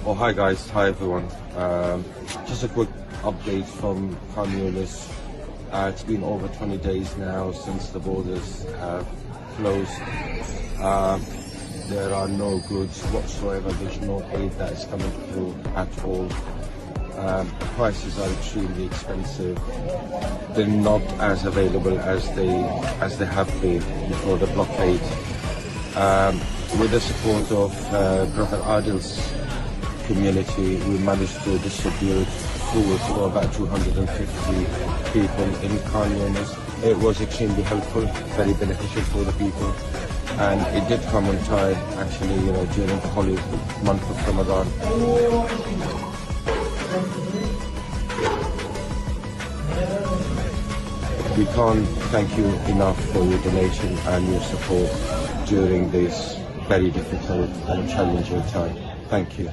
Oh, hi guys, hi everyone. Just a quick update from Khan Yunis. It's been over 20 days now since the borders have closed. There are no goods whatsoever. There's no aid that is coming through at all. Prices are extremely expensive. They're not as available as they have been before the blockade. With the support of Brother Adil's community, we managed to distribute food for about 250 people in Khan Yunis. It was extremely helpful, very beneficial for the people, and it did come on time, actually, during the holy month of Ramadan. We can't thank you enough for your donation and your support during this very difficult and challenging time. Thank you.